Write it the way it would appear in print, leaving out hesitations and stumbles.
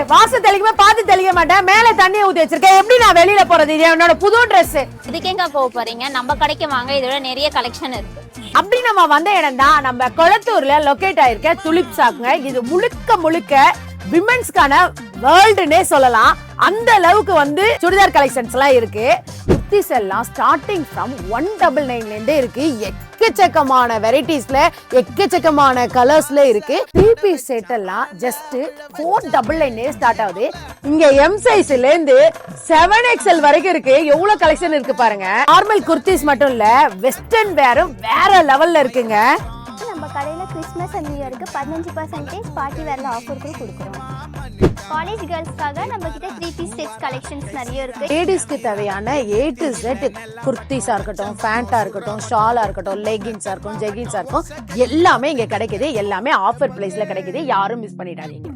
வாசல் தெளிக்குமே பார்த்து தெளிக்க மாட்டேன், மேல தண்ணியை ஊத்தி வச்சிருக்கேன், எப்படி நான் வெளியில போறது? இது என்னோட புது ட்ரெஸ். இதுக்கேங்க போக போறீங்க? நம்ம கடைக்கு வாங்க, இதோட நிறைய கலெக்ஷன் இருக்கு. அப்படி நம்ம வந்த இடம் தான் நம்ம கொளத்தூர்ல லொகேட் ஆயிருக்க துலிப் ஷாப்ங்க. இது முழுக்க முழுக்க விமென்ஸ்க்கான வேர்ல்டுன்னே சொல்லலாம். அந்த அளவுக்கு வந்து சுடிதார் கலெக்ஷன்ஸ் எல்லாம் இருக்கு. குர்த்திஸ் எல்லாம் ஸ்டார்டிங் ஃப்ரம் 199 இருந்து இருக்கு. எக்கச்சக்கமான வெரைட்டிஸ்ல எக்கச்சக்கமான கலர்ஸ்ல இருக்கு. 3 பீஸ் செட் எல்லாம் ஜஸ்ட் 499 ஸ்டார்ட் ஆகுது. இங்க எம் சைஸ்ல இருந்து 7XL வரைக்கும் இருக்கு. எவ்வளவு கலெக்ஷன் இருக்கு பாருங்க. நார்மல் குர்த்திஸ் மட்டும் இல்ல, வெஸ்டர்ன் வேரும் வேற லெவல்ல இருக்குங்க. நம்ம கடையில் கிறிஸ்மஸ் அண்ட் நியூ இயருக்கு 15% பார்ட்டி வேரில் ஆஃபர்கள் கொடுக்குறோம். காலேஜ் கேர்ள்ஸ்க்காக நம்ம கிட்ட 3 பீஸ் செட்ஸ் கலெக்ஷன்ஸ் நிறைய இருக்கு. லேடிஸ்க்கு தேவையான A to Z குர்த்திஸா இருக்கட்டும், பேண்டா இருக்கட்டும், ஷாலா இருக்கட்டும், லெகின்ஸா இருக்கும், ஜெகின்ஸா இருக்கும், எல்லாமே இங்க கிடைக்குது. எல்லாமே ஆஃபர் பிரைஸ்ல கிடைக்குது. யாரும் மிஸ் பண்ணிடாதீங்க.